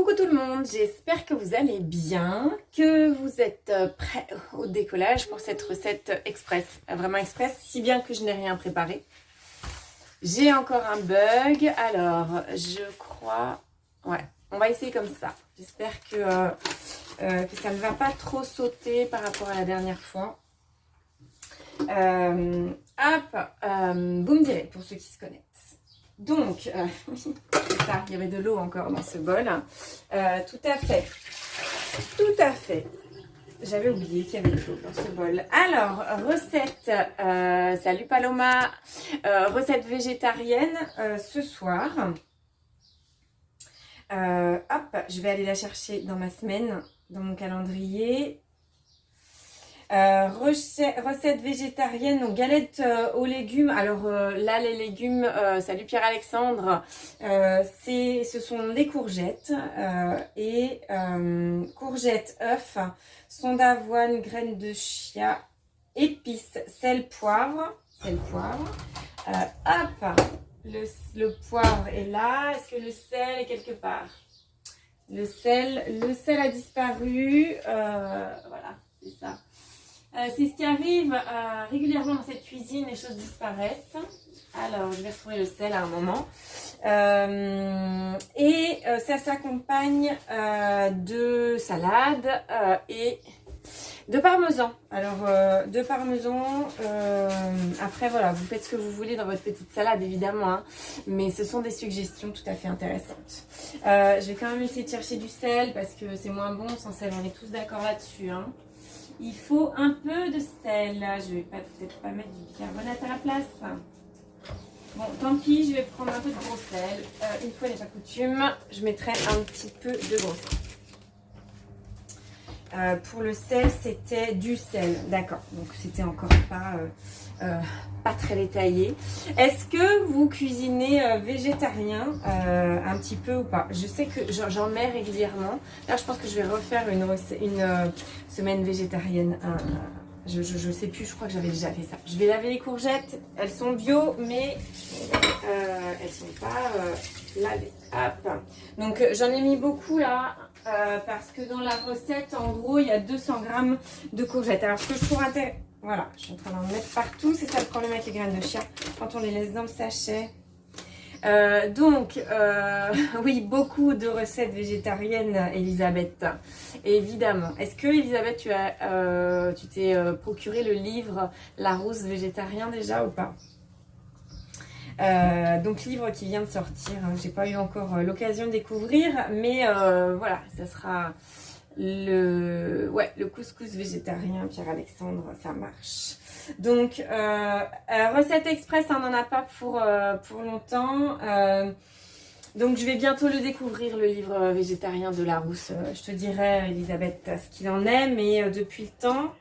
Coucou tout le monde, j'espère que vous allez bien, que vous êtes prêts au décollage pour cette recette express, vraiment express, si bien que je n'ai rien préparé. J'ai encore un bug, alors je crois, ouais, on va essayer comme ça. J'espère que ça ne va pas trop sauter par rapport à la dernière fois. Vous me direz pour ceux qui se connectent. Donc, oui, c'est ça, il y avait de l'eau encore dans ce bol. Tout à fait. J'avais oublié qu'il y avait de l'eau dans ce bol. Alors, recette, salut Paloma, recette végétarienne ce soir. Je vais aller la chercher dans ma semaine, dans mon calendrier. Recette végétarienne, donc galettes aux légumes. Alors là les légumes, salut Pierre-Alexandre, ce sont des courgettes et courgettes, œufs, son d'avoine, graines de chia, épices, sel, poivre. Le poivre est là. Est-ce que le sel est quelque part? Le sel a disparu. Voilà, c'est ça. C'est ce qui arrive régulièrement dans cette cuisine, les choses disparaissent. Alors, je vais retrouver le sel à un moment. Ça s'accompagne de salade et de parmesan. Alors, de parmesan, après voilà, vous faites ce que vous voulez dans votre petite salade évidemment, hein, mais ce sont des suggestions tout à fait intéressantes. Je vais quand même essayer de chercher du sel parce que c'est moins bon sans sel, on est tous d'accord là-dessus, hein. Il faut un peu de sel. Je vais peut-être pas mettre du bicarbonate à la place. Bon, tant pis, je vais prendre un peu de gros sel. Une fois n'est pas coutume, je mettrai un petit peu de gros sel. Pour le sel, c'était du sel. D'accord, donc c'était encore pas très détaillé. Est-ce que vous cuisinez végétarien un petit peu ou pas? Je sais que j'en mets régulièrement. Là, je pense que je vais refaire une semaine végétarienne. Je sais plus, je crois que j'avais déjà fait ça. Je vais laver les courgettes. Elles sont bio, mais elles sont pas lavées. Hop. Donc, j'en ai mis beaucoup là. Parce que dans la recette, en gros, il y a 200 grammes de courgettes. Alors, ce que je trouve intéressant... Voilà, je suis en train d'en mettre partout. C'est ça le problème avec les graines de chia, quand on les laisse dans le sachet. Oui, beaucoup de recettes végétariennes, Elisabeth, évidemment. Est-ce que, Elisabeth, tu t'es procuré le livre Larousse végétarien déjà ou pas? Donc livre qui vient de sortir, hein. J'ai pas eu encore l'occasion de découvrir, mais voilà, ça sera le couscous végétarien, Pierre-Alexandre, ça marche. Donc recette express, on n'en a pas pour longtemps. Donc je vais bientôt le découvrir, le livre végétarien de Larousse. Je te dirai, Elisabeth, ce qu'il en est, mais depuis le temps,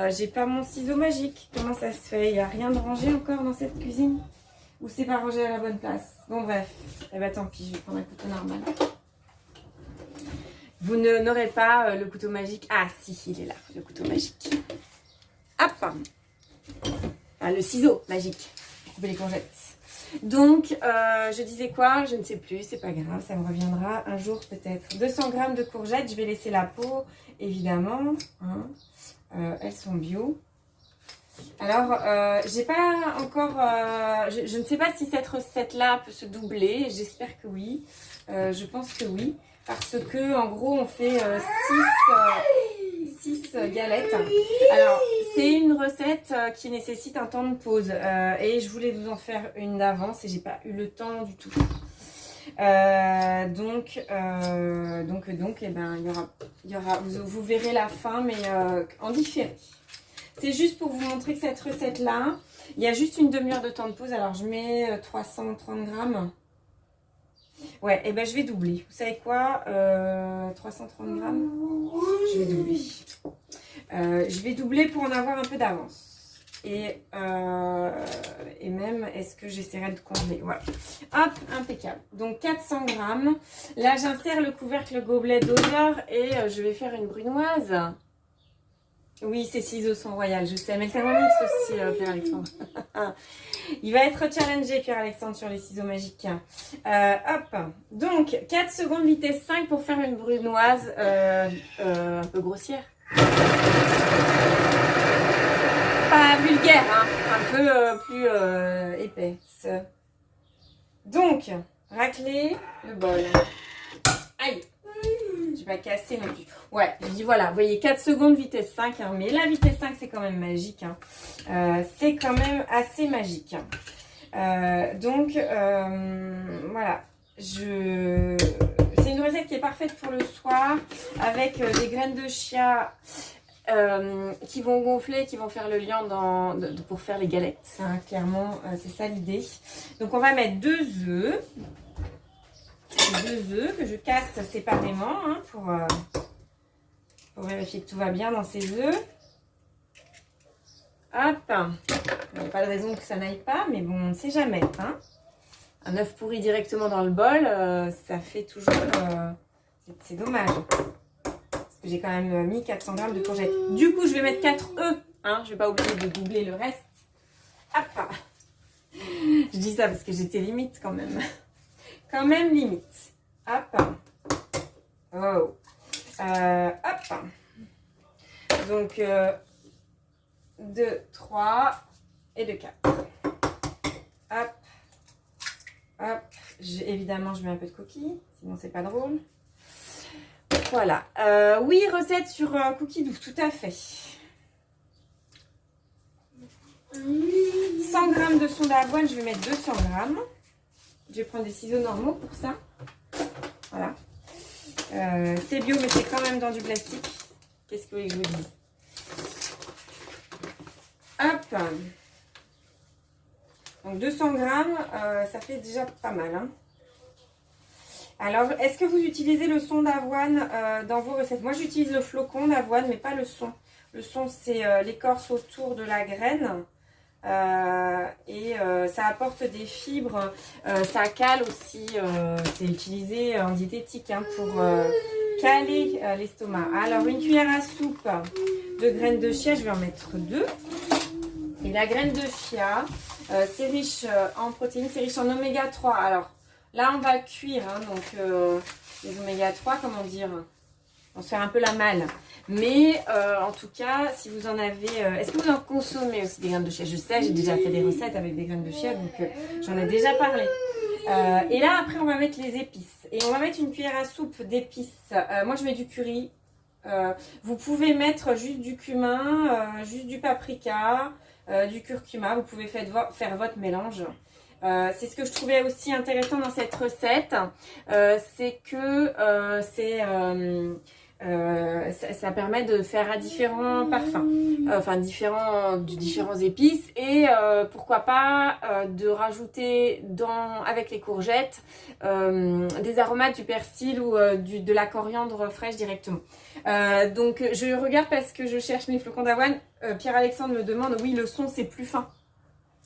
j'ai pas mon ciseau magique. Comment ça se fait? Il n'y a rien de rangé encore dans cette cuisine? Ou c'est pas rangé à la bonne place? Bon bref, eh ben tant pis, je vais prendre un couteau normal. Vous n'aurez pas le couteau magique? Ah si, il est là, le couteau magique. Hop, le ciseau magique pour couper les courgettes. Donc, je disais quoi? Je ne sais plus, c'est pas grave, ça me reviendra un jour peut-être. 200 grammes de courgettes, je vais laisser la peau, évidemment. Hein. Elles sont bio. Alors, j'ai pas encore... je ne sais pas si cette recette-là peut se doubler. J'espère que oui. Je pense que oui. Parce que, en gros, on fait 6 galettes. Alors, c'est une recette qui nécessite un temps de pause. Et je voulais vous en faire une d'avance et j'ai pas eu le temps du tout. Donc, eh ben, il y aura, vous verrez la fin, mais en différé. C'est juste pour vous montrer que cette recette-là, il y a juste une demi-heure de temps de pause. Alors, je mets 330 grammes. Ouais, et ben je vais doubler. Vous savez quoi? 330 grammes. Je vais doubler. Je vais doubler pour en avoir un peu d'avance. Et même, est-ce que j'essaierai de congeler? Voilà. Hop, impeccable. Donc 400 grammes. Là, j'insère le couvercle gobelet doseur et je vais faire une brunoise. Oui, ces ciseaux sont royales, je sais. Mais le Thermomix aussi, Pierre-Alexandre. Il va être challengé, Pierre-Alexandre, sur les ciseaux magiques. Hop. Donc, 4 secondes, vitesse 5 pour faire une brunoise un peu grossière. Pas vulgaire, hein. Un peu plus épaisse. Donc, racler le bol. Aïe. J'ai pas cassé non plus. Ouais, je dis voilà, vous voyez 4 secondes vitesse 5, hein, mais la vitesse 5 c'est quand même magique. Hein. C'est quand même assez magique. Donc voilà, c'est une recette qui est parfaite pour le soir avec des graines de chia qui vont gonfler, qui vont faire le lien pour faire les galettes. Hein, clairement, c'est ça l'idée. Donc on va mettre 2 œufs. 2 œufs que je casse séparément hein, pour vérifier que tout va bien dans ces œufs. Hop, il n'y a pas de raison que ça n'aille pas, mais bon, on ne sait jamais. Hein. Un œuf pourri directement dans le bol, ça fait toujours... c'est dommage. Parce que j'ai quand même mis 400 g de courgettes. Du coup, je vais mettre 4 œufs. Hein, je ne vais pas oublier de doubler le reste. Hop. Je dis ça parce que j'étais limite quand même. Quand même limite. Hop. Oh. Hop. Donc, 2, 3 et 2, 4. Hop. Hop. Évidemment, je mets un peu de coquille, sinon c'est pas drôle. Voilà. Oui, recette sur cookie doux, tout à fait. 100 g de son d'avoine, je vais mettre 200 g. Je vais prendre des ciseaux normaux pour ça. Voilà. C'est bio, mais c'est quand même dans du plastique. Qu'est-ce que vous voulez que je vous dise? Hop. Donc 200 g, ça fait déjà pas mal. Hein. Alors, est-ce que vous utilisez le son d'avoine dans vos recettes? Moi, j'utilise le flocon d'avoine, mais pas le son. Le son, c'est l'écorce autour de la graine. Ça apporte des fibres, ça cale aussi, c'est utilisé en diététique hein, pour caler l'estomac. Alors une cuillère à soupe de graines de chia, je vais en mettre 2. Et la graine de chia, c'est riche en protéines, c'est riche en oméga 3. Alors là on va cuire, hein, donc les oméga 3, comment dire, on se fait un peu la malle. Mais en tout cas, si vous en avez... est-ce que vous en consommez aussi des graines de chia? Je sais, j'ai déjà fait des recettes avec des graines de chia, donc j'en ai déjà parlé. Et là, après, on va mettre les épices. Et on va mettre une cuillère à soupe d'épices. Moi, je mets du curry. Vous pouvez mettre juste du cumin, juste du paprika, du curcuma. Vous pouvez faire votre mélange. C'est ce que je trouvais aussi intéressant dans cette recette. C'est que ça permet de faire à différents parfums, enfin différents épices et pourquoi pas de rajouter avec les courgettes des aromates du persil ou de la coriandre fraîche directement. Donc je regarde parce que je cherche mes flocons d'avoine. Pierre-Alexandre me demande, oui le son c'est plus fin.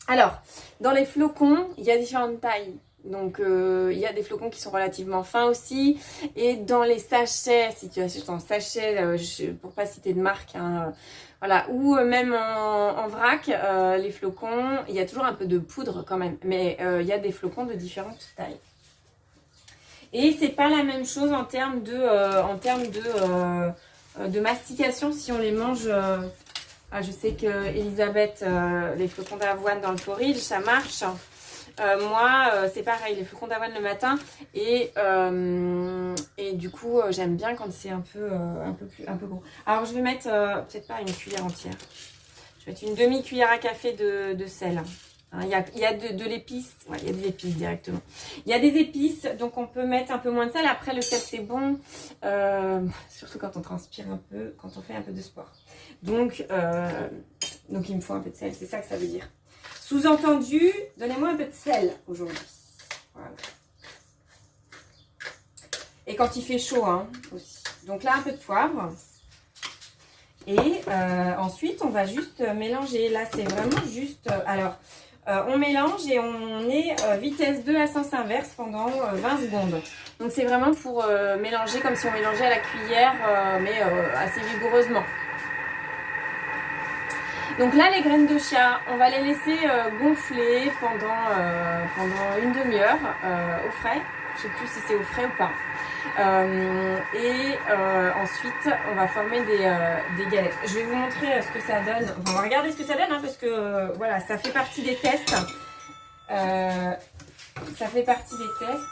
Alors dans les flocons il y a différentes tailles. Donc il y a des flocons qui sont relativement fins aussi. Et dans les sachets, si tu achètes en sachet, pour pas citer de marque, hein, voilà, ou même en vrac, les flocons, il y a toujours un peu de poudre quand même. Mais il y a des flocons de différentes tailles. Et c'est pas la même chose en termes de mastication si on les mange. Je sais que Elisabeth, les flocons d'avoine dans le porridge, ça marche. Moi, c'est pareil, les flocons d'avoine le matin et du coup, j'aime bien quand c'est un peu gros. Alors, je vais mettre peut-être pas une cuillère entière. Je vais mettre une demi-cuillère à café de sel. Hein, il y a de l'épice, ouais, il y a des épices directement. Il y a des épices, donc on peut mettre un peu moins de sel. Après, le sel, c'est bon, surtout quand on transpire un peu, quand on fait un peu de sport. Donc il me faut un peu de sel, c'est ça que ça veut dire. Sous-entendu, donnez-moi un peu de sel aujourd'hui. Voilà. Et quand il fait chaud, hein, aussi. Donc là, un peu de poivre. Et ensuite, on va juste mélanger. Là, c'est vraiment juste... on mélange et on est vitesse 2 à sens inverse pendant 20 secondes. Donc, c'est vraiment pour mélanger comme si on mélangeait à la cuillère, mais assez vigoureusement. Donc là, les graines de chia, on va les laisser gonfler pendant une demi-heure au frais. Je sais plus si c'est au frais ou pas. Ensuite, on va former des galettes. Je vais vous montrer ce que ça donne. Enfin, on va regarder ce que ça donne hein, parce que voilà, ça fait partie des tests. Ça fait partie des tests.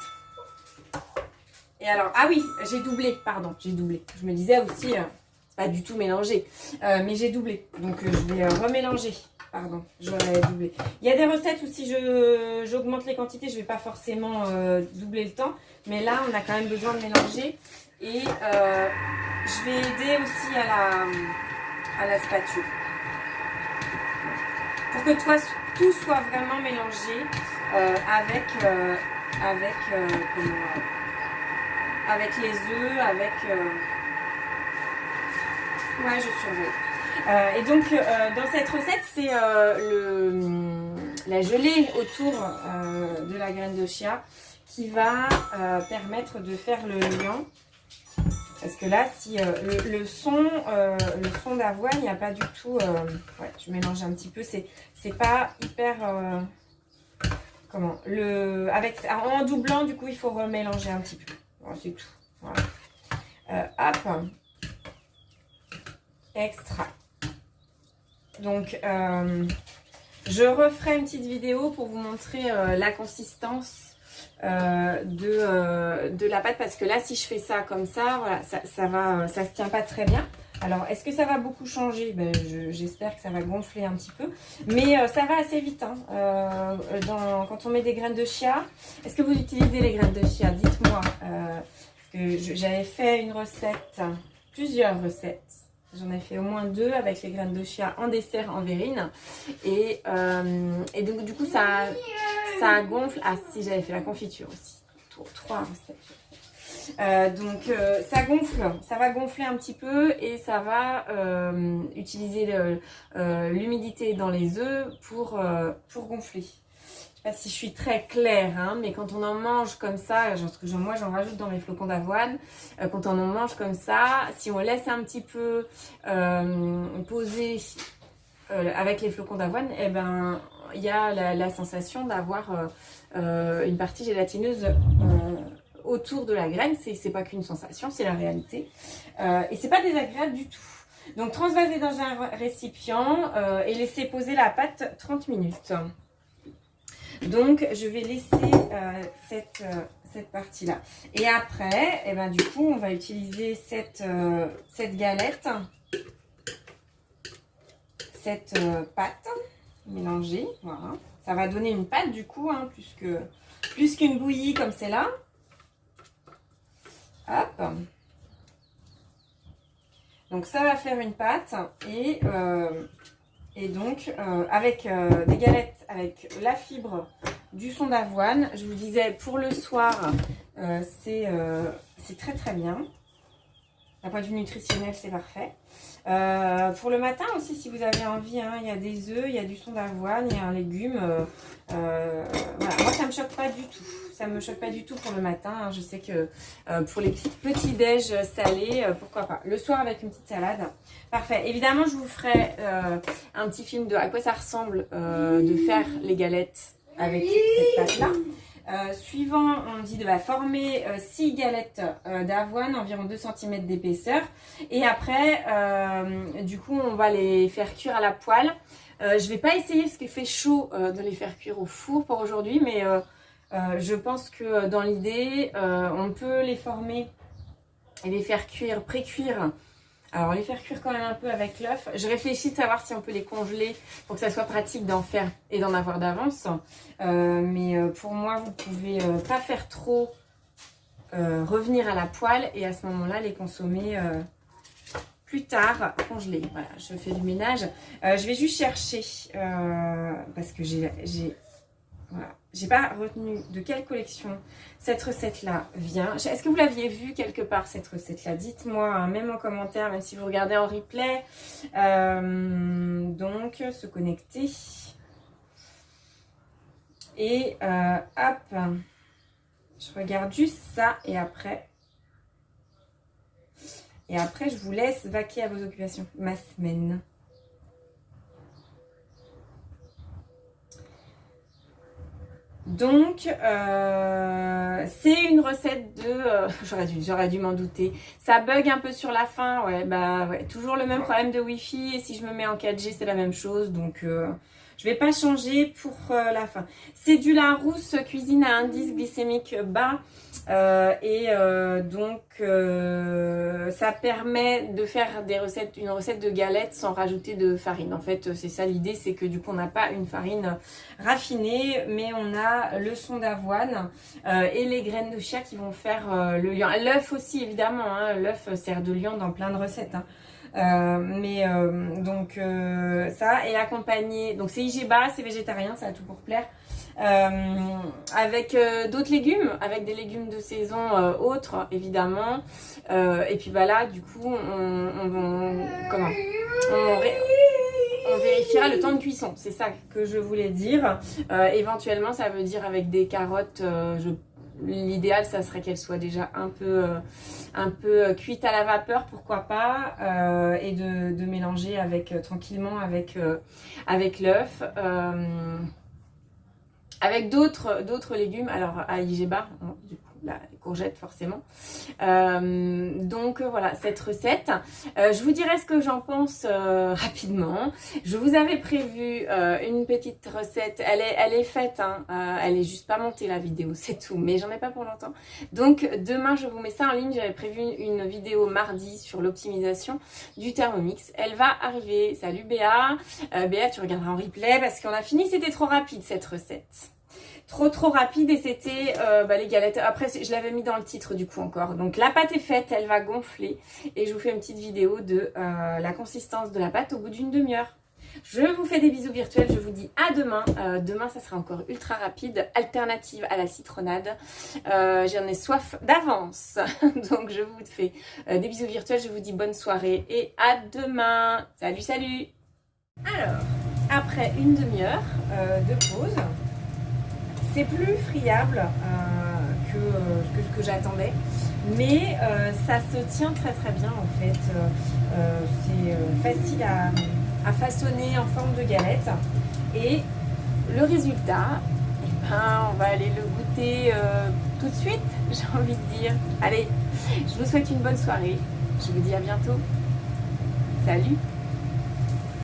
Et alors, ah oui, j'ai doublé, pardon, j'ai doublé. Je me disais aussi, c'est pas du tout mélangé, mais j'ai doublé. Donc, je vais remélanger. Pardon, j'aurais doublé. Il y a des recettes où si j'augmente les quantités, je ne vais pas forcément doubler le temps. Mais là, on a quand même besoin de mélanger. Et je vais aider aussi à la spatule. Pour que tout soit vraiment mélangé avec les œufs, ouais, je surveille. Et donc, dans cette recette, c'est la gelée autour de la graine de chia qui va permettre de faire le liant. Parce que là, si le son d'avoine, il n'y a pas du tout... ouais, je mélange un petit peu. C'est pas hyper... en doublant, du coup, il faut remélanger un petit peu. Bon, c'est tout. Voilà. Hop. Extra. Donc, je referai une petite vidéo pour vous montrer la consistance de la pâte. Parce que là, si je fais ça comme ça, voilà, ça se tient pas très bien. Alors, est-ce que ça va beaucoup changer? Ben, j'espère que ça va gonfler un petit peu. Mais ça va assez vite. Hein. Quand on met des graines de chia, est-ce que vous utilisez les graines de chia? Dites-moi. J'avais fait une recette, plusieurs recettes. J'en ai fait au moins 2 avec les graines de chia en dessert en verrine. Et donc, du coup, ça gonfle. Ah, si, j'avais fait la confiture aussi. 3 recettes. Donc, ça gonfle. Ça va gonfler un petit peu et ça va utiliser l'humidité dans les œufs pour gonfler. Je sais pas si je suis très claire, hein, mais quand on en mange comme ça, moi j'en rajoute dans mes flocons d'avoine, quand on en mange comme ça, si on laisse un petit peu poser avec les flocons d'avoine, eh ben, il y a la sensation d'avoir une partie gélatineuse autour de la graine. C'est pas qu'une sensation, c'est la réalité. Et c'est pas désagréable du tout. Donc transvaser dans un récipient et laisser poser la pâte 30 minutes. Donc, je vais laisser cette partie-là. Et après, eh ben, du coup, on va utiliser cette galette, cette pâte mélangée. Voilà. Ça va donner une pâte, du coup, hein, plus qu'une bouillie comme c'est là. Hop. Donc, ça va faire une pâte. Et donc, avec des galettes, avec la fibre du son d'avoine, je vous disais, pour le soir, c'est très très bien. D'un point de vue nutritionnel, c'est parfait. Pour le matin aussi, si vous avez envie, hein, il y a des œufs, il y a du son d'avoine, il y a un légume. Voilà. Moi, ça ne me choque pas du tout. Ça ne me choque pas du tout pour le matin. Hein. Je sais que pour les petits déj salés, pourquoi pas. Le soir avec une petite salade. Parfait. Évidemment, je vous ferai un petit film de à quoi ça ressemble de faire les galettes avec cette pâte-là. Suivant, on dit de former 6 galettes d'avoine, environ 2 cm d'épaisseur. Et après, du coup, on va les faire cuire à la poêle. Je vais pas essayer parce qu'il fait chaud de les faire cuire au four pour aujourd'hui, mais je pense que dans l'idée, on peut les former et les faire cuire, pré-cuire. Alors, les faire cuire quand même un peu avec l'œuf. Je réfléchis de savoir si on peut les congeler pour que ça soit pratique d'en faire et d'en avoir d'avance. Mais pour moi, vous pouvez pas faire trop revenir à la poêle et à ce moment-là, les consommer plus tard congelés. Voilà, je fais du ménage. Je vais juste chercher parce que voilà. J'ai pas retenu de quelle collection cette recette-là vient. Est-ce que vous l'aviez vue quelque part, cette recette-là? Dites-moi, hein, même en commentaire, même si vous regardez en replay. Donc, se connecter. Et hop, je regarde juste ça et après, je vous laisse vaquer à vos occupations. Ma semaine. Donc, c'est une recette de... j'aurais dû m'en douter. Ça bug un peu sur la fin. Ouais, bah ouais, toujours le même problème de Wi-Fi. Et si je me mets en 4G, c'est la même chose. Donc, je vais pas changer pour la fin. C'est du Larousse cuisine à indice glycémique bas. Ça permet de faire une recette de galettes sans rajouter de farine. En fait, c'est ça l'idée, c'est que du coup, on n'a pas une farine raffinée, mais on a le son d'avoine et les graines de chia qui vont faire le liant. L'œuf aussi, évidemment, hein, l'œuf sert de liant dans plein de recettes. Hein. Ça est accompagné, donc c'est IGBA, c'est végétarien, ça a tout pour plaire. Avec d'autres légumes, avec des légumes de saison autres évidemment. Et puis bah là, du coup, on vérifiera le temps de cuisson. C'est ça que je voulais dire. Éventuellement, ça veut dire avec des carottes. L'idéal, ça serait qu'elles soient déjà un peu cuites à la vapeur, pourquoi pas, et de mélanger tranquillement avec l'œuf. Avec d'autres légumes, alors à IGBA, du coup la courgette forcément. Voilà cette recette. Je vous dirai ce que j'en pense rapidement. Je vous avais prévu une petite recette. Elle est faite, hein, elle est juste pas montée la vidéo, c'est tout. Mais j'en ai pas pour longtemps. Donc demain je vous mets ça en ligne. J'avais prévu une vidéo mardi sur l'optimisation du Thermomix. Elle va arriver. Salut Béa. Béa, tu regarderas en replay parce qu'on a fini. C'était trop rapide cette recette. Trop rapide et c'était les galettes. Après, je l'avais mis dans le titre du coup encore. Donc la pâte est faite, elle va gonfler. Et je vous fais une petite vidéo de la consistance de la pâte au bout d'une demi-heure. Je vous fais des bisous virtuels, je vous dis à demain. Demain, ça sera encore ultra rapide, alternative à la citronnade. J'en ai soif d'avance. Donc je vous fais des bisous virtuels, je vous dis bonne soirée et à demain. Salut, salut. Alors, après une demi-heure de pause, c'est plus friable que ce que j'attendais, mais ça se tient très bien en fait. C'est facile à façonner en forme de galette. Et le résultat, on va aller le goûter tout de suite, j'ai envie de dire. Allez, je vous souhaite une bonne soirée. Je vous dis à bientôt. Salut!